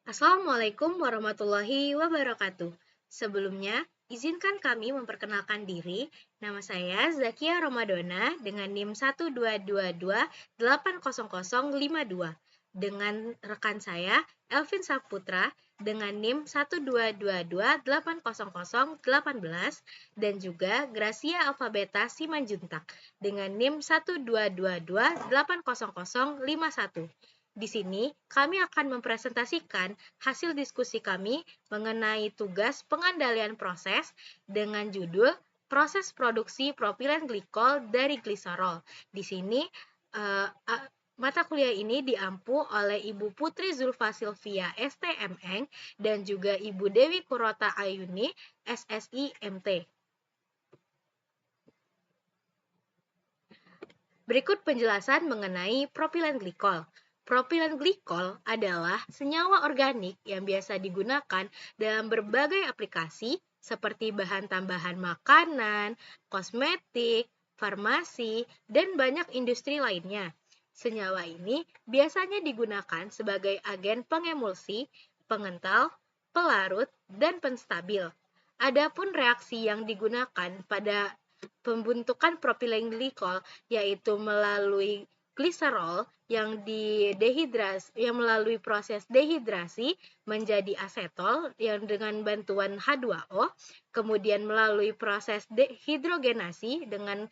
Assalamualaikum warahmatullahi wabarakatuh. Sebelumnya, izinkan kami memperkenalkan diri. Nama saya Zakia Ramadona dengan NIM 122280052. Dengan rekan saya Elvin Saputra dengan NIM 122280018 dan juga Gracia Alfabeta Simanjuntak dengan NIM 122280051. Di sini, kami akan mempresentasikan hasil diskusi kami mengenai tugas pengandalian proses dengan judul Proses Produksi Propilen Glikol dari Gliserol. Di sini, mata kuliah ini diampu oleh Ibu Putri Zulfa Silvia STMN dan juga Ibu Dewi Kurota Ayuni SSI MT. Berikut penjelasan mengenai propilen glikol. Propilen glikol adalah senyawa organik yang biasa digunakan dalam berbagai aplikasi seperti bahan tambahan makanan, kosmetik, farmasi, dan banyak industri lainnya. Senyawa ini biasanya digunakan sebagai agen pengemulsi, pengental, pelarut, dan penstabil. Adapun reaksi yang digunakan pada pembentukan propilen glikol yaitu melalui gliserol yang melalui proses dehidrasi menjadi asetol yang dengan bantuan H2O, kemudian melalui proses dehidrogenasi dengan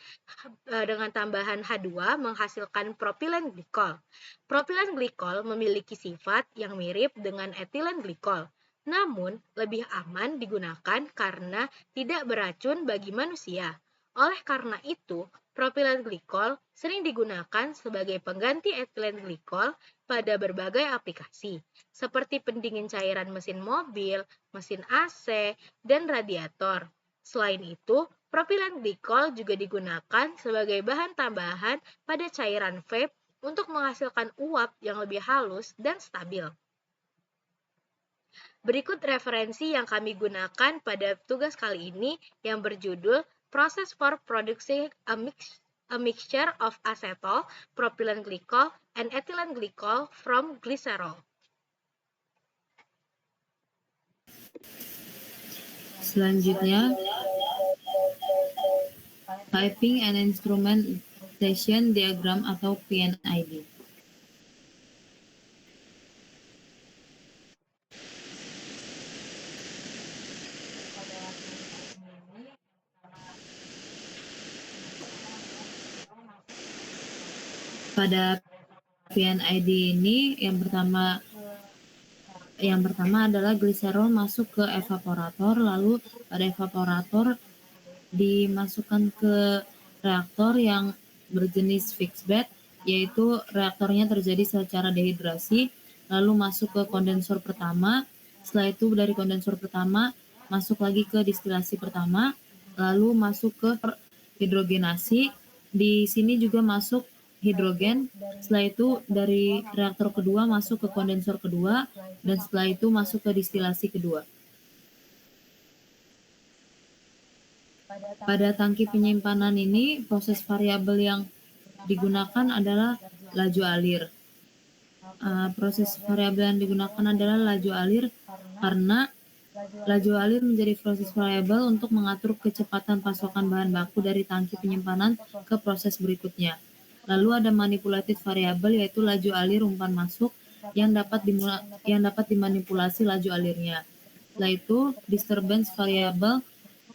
tambahan H2 menghasilkan propilen glikol. Propilen glikol memiliki sifat yang mirip dengan etilen glikol. Namun, lebih aman digunakan karena tidak beracun bagi manusia. Oleh karena itu, propilen glikol sering digunakan sebagai pengganti etilen glikol pada berbagai aplikasi, seperti pendingin cairan mesin mobil, mesin AC, dan radiator. Selain itu, propilen glikol juga digunakan sebagai bahan tambahan pada cairan vape untuk menghasilkan uap yang lebih halus dan stabil. Berikut referensi yang kami gunakan pada tugas kali ini yang berjudul Process for Producing a Mixture of Acetol, Propylene Glycol, and Ethylene Glycol from Glycerol. Selanjutnya, Piping and Instrumentation Diagram atau PNID. Pada PNID ini yang pertama adalah gliserol masuk ke evaporator, lalu pada evaporator dimasukkan ke reaktor yang berjenis fixed bed, yaitu reaktornya terjadi secara dehidrasi, lalu masuk ke kondensor pertama. Setelah itu dari kondensor pertama masuk lagi ke distilasi pertama, lalu masuk ke hidrogenasi. Di sini juga masuk hidrogen. Setelah itu dari reaktor kedua masuk ke kondensor kedua, dan setelah itu masuk ke distilasi kedua. Pada tangki penyimpanan ini, proses variabel yang digunakan adalah laju alir. Proses variabel yang digunakan adalah laju alir karena laju alir menjadi proses variabel untuk mengatur kecepatan pasokan bahan baku dari tangki penyimpanan ke proses berikutnya. Lalu ada manipulatif variabel, yaitu laju alir umpan masuk yang dapat dimanipulasi laju alirnya. Setelah itu, disturbance variabel,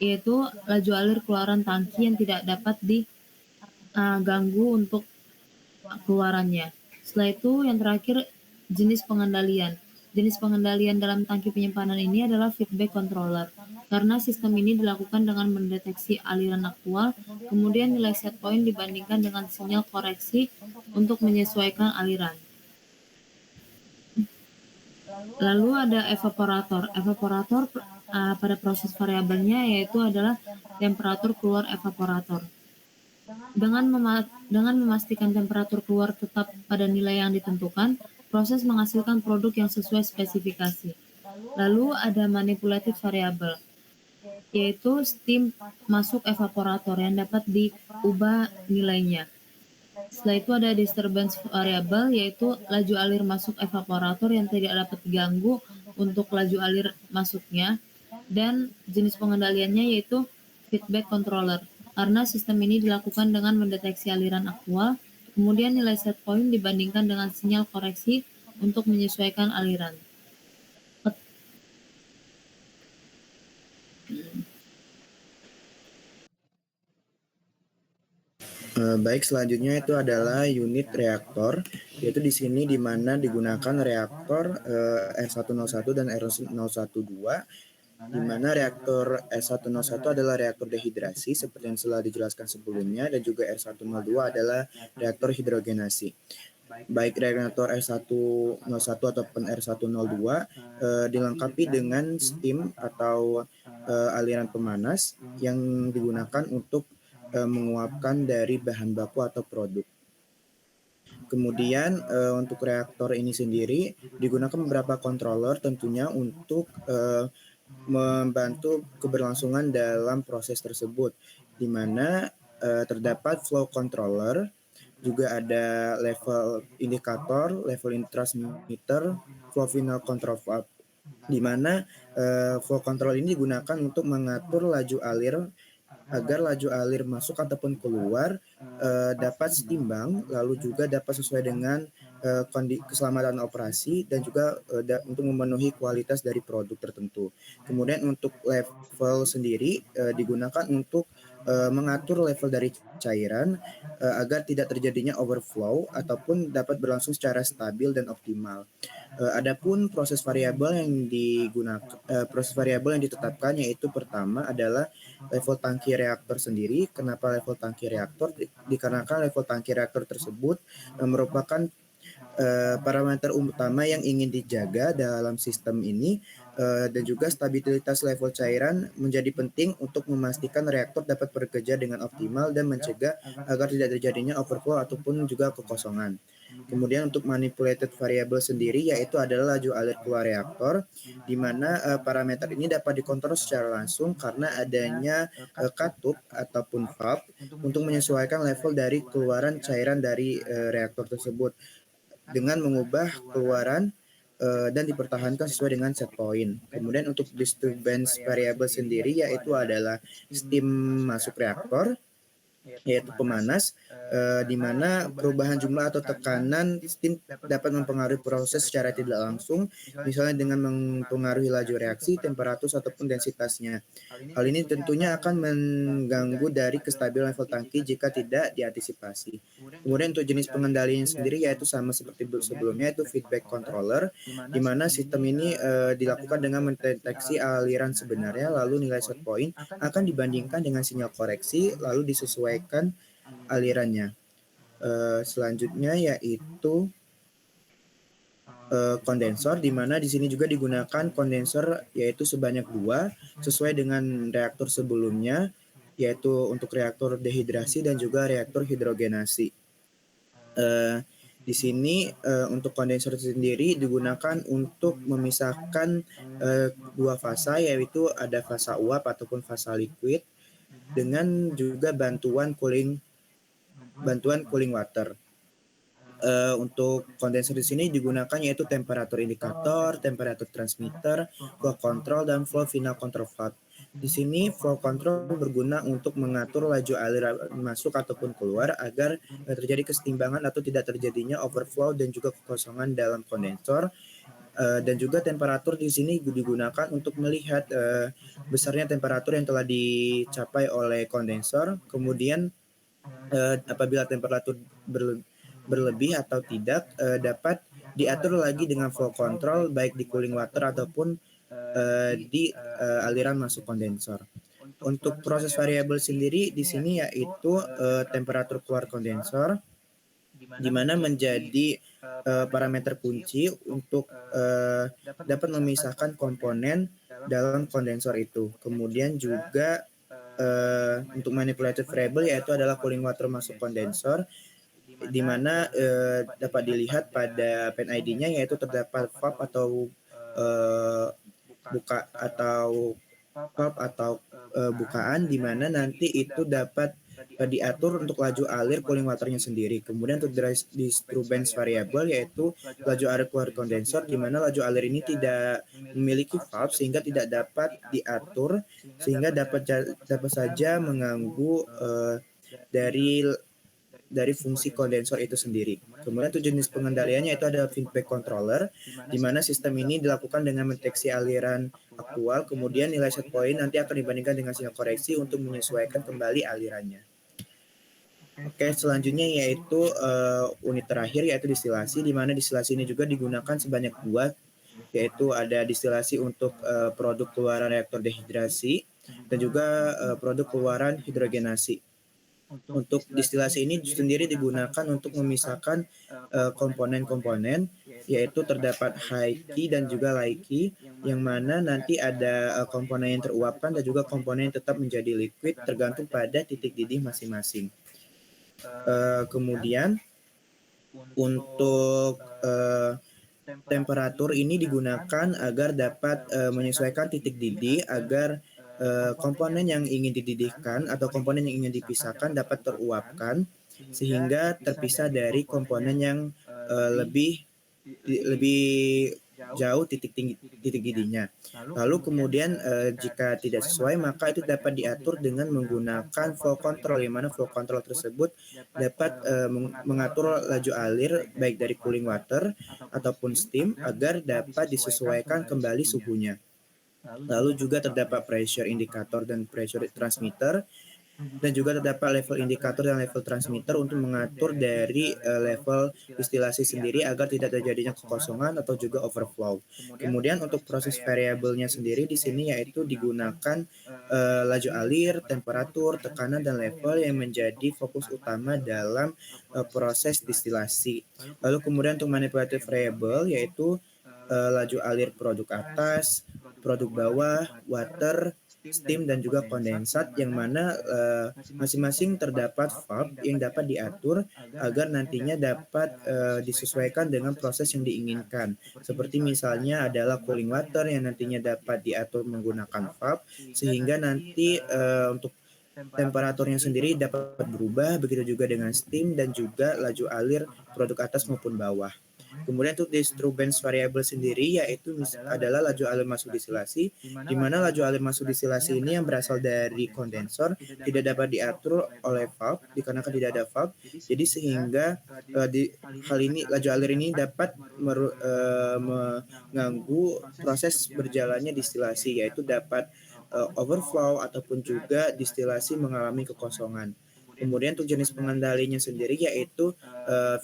yaitu laju alir keluaran tangki yang tidak dapat diganggu untuk keluarannya. Setelah itu, yang terakhir, jenis pengendalian. Jenis pengendalian dalam tangki penyimpanan ini adalah feedback controller, karena sistem ini dilakukan dengan mendeteksi aliran aktual, kemudian nilai set point dibandingkan dengan sinyal koreksi untuk menyesuaikan aliran. Lalu ada evaporator. Evaporator pada proses variabelnya yaitu adalah temperatur keluar evaporator. Dengan memastikan temperatur keluar tetap pada nilai yang ditentukan, proses menghasilkan produk yang sesuai spesifikasi. Lalu ada manipulatif variabel, yaitu steam masuk evaporator yang dapat diubah nilainya. Setelah itu ada disturbance variable, yaitu laju alir masuk evaporator yang tidak dapat diganggu untuk laju alir masuknya, dan jenis pengendaliannya yaitu feedback controller. Karena sistem ini dilakukan dengan mendeteksi aliran aktual, kemudian nilai set point dibandingkan dengan sinyal koreksi untuk menyesuaikan aliran. Baik, selanjutnya itu adalah unit reaktor, yaitu di sini di mana digunakan reaktor R101 dan R112, di mana reaktor R101 adalah reaktor dehidrasi seperti yang telah dijelaskan sebelumnya, dan juga R102 adalah reaktor hidrogenasi. Baik reaktor R101 ataupun R102 dilengkapi dengan steam atau aliran pemanas yang digunakan untuk menguapkan dari bahan baku atau produk. Kemudian untuk reaktor ini sendiri digunakan beberapa controller tentunya untuk membantu keberlangsungan dalam proses tersebut, di mana terdapat flow controller, juga ada level indikator, level in transmitter, flow final control valve, di mana flow control ini digunakan untuk mengatur laju alir agar laju alir masuk ataupun keluar dapat seimbang, lalu juga dapat sesuai dengan keselamatan operasi dan juga untuk memenuhi kualitas dari produk tertentu. Kemudian untuk level sendiri digunakan untuk mengatur level dari cairan agar tidak terjadinya overflow ataupun dapat berlangsung secara stabil dan optimal. Adapun proses variabel yang ditetapkan yaitu pertama adalah level tangki reaktor sendiri. Kenapa level tangki reaktor? Dikarenakan level tangki reaktor tersebut merupakan parameter utama yang ingin dijaga dalam sistem ini, dan juga stabilitas level cairan menjadi penting untuk memastikan reaktor dapat bekerja dengan optimal dan mencegah agar tidak terjadinya overflow ataupun juga kekosongan. Kemudian untuk manipulated variable sendiri yaitu adalah laju alir keluar reaktor, di mana parameter ini dapat dikontrol secara langsung karena adanya katup ataupun valve untuk menyesuaikan level dari keluaran cairan dari reaktor tersebut dengan mengubah keluaran dan dipertahankan sesuai dengan set point. Kemudian untuk disturbance variable sendiri yaitu adalah steam masuk reaktor, yaitu pemanas, di mana perubahan jumlah atau tekanan steam dapat mempengaruhi proses secara tidak langsung, misalnya dengan mempengaruhi laju reaksi, temperatur, ataupun densitasnya. Hal ini tentunya akan mengganggu dari kestabilan level tangki jika tidak diantisipasi. Kemudian untuk jenis pengendalian sendiri yaitu sama seperti sebelumnya, yaitu feedback controller, di mana sistem ini dilakukan dengan mendeteksi aliran sebenarnya, lalu nilai set point akan dibandingkan dengan sinyal koreksi, lalu disesuaikan alirannya. Selanjutnya yaitu kondensor, di mana di sini juga digunakan kondensor yaitu sebanyak 2 sesuai dengan reaktor sebelumnya, yaitu untuk reaktor dehidrasi dan juga reaktor hidrogenasi. Di sini untuk kondensor sendiri digunakan untuk memisahkan 2 fasa, yaitu ada fasa uap ataupun fasa liquid, dengan juga bantuan cooling water. Untuk kondensor di sini digunakan yaitu temperatur indikator, temperatur transmitter, flow control, dan flow final control valve. Di sini flow control berguna untuk mengatur laju aliran masuk ataupun keluar agar terjadi keseimbangan atau tidak terjadinya overflow dan juga kekosongan dalam kondensor. Dan juga temperatur di sini digunakan untuk melihat besarnya temperatur yang telah dicapai oleh kondensor. Kemudian apabila temperatur berlebih atau tidak dapat diatur lagi dengan flow control baik di cooling water ataupun di aliran masuk kondensor. Untuk proses variabel sendiri di sini yaitu temperatur keluar kondensor, di mana menjadi parameter kunci untuk dapat memisahkan komponen dalam kondensor itu. Kemudian juga untuk manipulated variable yaitu adalah cooling water masuk kondensor, di mana dapat dilihat pada pen ID-nya yaitu terdapat valve atau bukaan, di mana nanti itu dapat diatur untuk laju alir cooling waternya sendiri. Kemudian untuk disturbance variable yaitu laju alir keluar kondensor, di mana laju alir ini tidak memiliki valve sehingga tidak dapat diatur, sehingga dapat saja mengganggu dari fungsi kondensor itu sendiri. Kemudian untuk jenis pengendaliannya itu ada feedback controller, di mana sistem ini dilakukan dengan mendeteksi aliran aktual, kemudian nilai set point nanti akan dibandingkan dengan sinyal koreksi untuk menyesuaikan kembali alirannya. Oke, selanjutnya yaitu unit terakhir yaitu distilasi, di mana distilasi ini juga digunakan sebanyak 2, yaitu ada distilasi untuk produk keluaran reaktor dehidrasi dan juga produk keluaran hidrogenasi. Untuk distilasi ini sendiri digunakan untuk memisahkan komponen-komponen, yaitu terdapat high key dan juga low key, yang mana nanti ada komponen yang teruapkan dan juga komponen yang tetap menjadi liquid tergantung pada titik didih masing-masing. Kemudian untuk temperatur ini digunakan agar dapat menyesuaikan titik didih agar komponen yang ingin dididihkan atau komponen yang ingin dipisahkan dapat teruapkan sehingga terpisah dari komponen yang lebih jauh titik didihnya. Lalu kemudian jika tidak sesuai maka itu dapat diatur dengan menggunakan flow control, yang mana flow control tersebut dapat mengatur laju alir baik dari cooling water ataupun steam agar dapat disesuaikan kembali suhunya. Lalu juga terdapat pressure indicator dan pressure transmitter, dan juga terdapat level indikator dan level transmitter untuk mengatur dari level distilasi sendiri agar tidak terjadinya kekosongan atau juga overflow. Kemudian untuk proses variabelnya sendiri di sini yaitu digunakan laju alir, temperatur, tekanan, dan level yang menjadi fokus utama dalam proses distilasi. Lalu kemudian untuk manipulative variable yaitu laju alir produk atas, produk bawah, water, steam, dan juga kondensat, yang mana masing-masing terdapat valve yang dapat diatur agar nantinya dapat disesuaikan dengan proses yang diinginkan. Seperti misalnya adalah cooling water yang nantinya dapat diatur menggunakan valve, sehingga nanti untuk temperaturnya sendiri dapat berubah, begitu juga dengan steam dan juga laju alir produk atas maupun bawah. Kemudian untuk disturbance variable sendiri yaitu adalah laju alir masuk distilasi, di mana laju alir masuk distilasi ini yang berasal dari kondensor tidak dapat diatur oleh valve dikarenakan tidak ada valve. Jadi sehingga hal ini laju alir ini dapat mengganggu proses berjalannya distilasi, yaitu dapat overflow ataupun juga distilasi mengalami kekosongan. Kemudian untuk jenis pengendalinya sendiri yaitu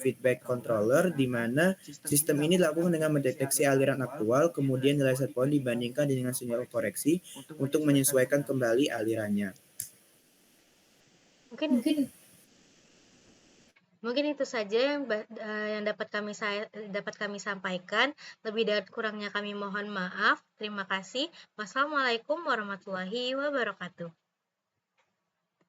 feedback controller, di mana sistem ini dilakukan dengan mendeteksi aliran aktual, kemudian nilai set point dibandingkan dengan sinyal koreksi untuk menyesuaikan kembali alirannya. Mungkin itu saja yang dapat kami sampaikan. Lebih dan kurangnya kami mohon maaf. Terima kasih. Wassalamualaikum warahmatullahi wabarakatuh.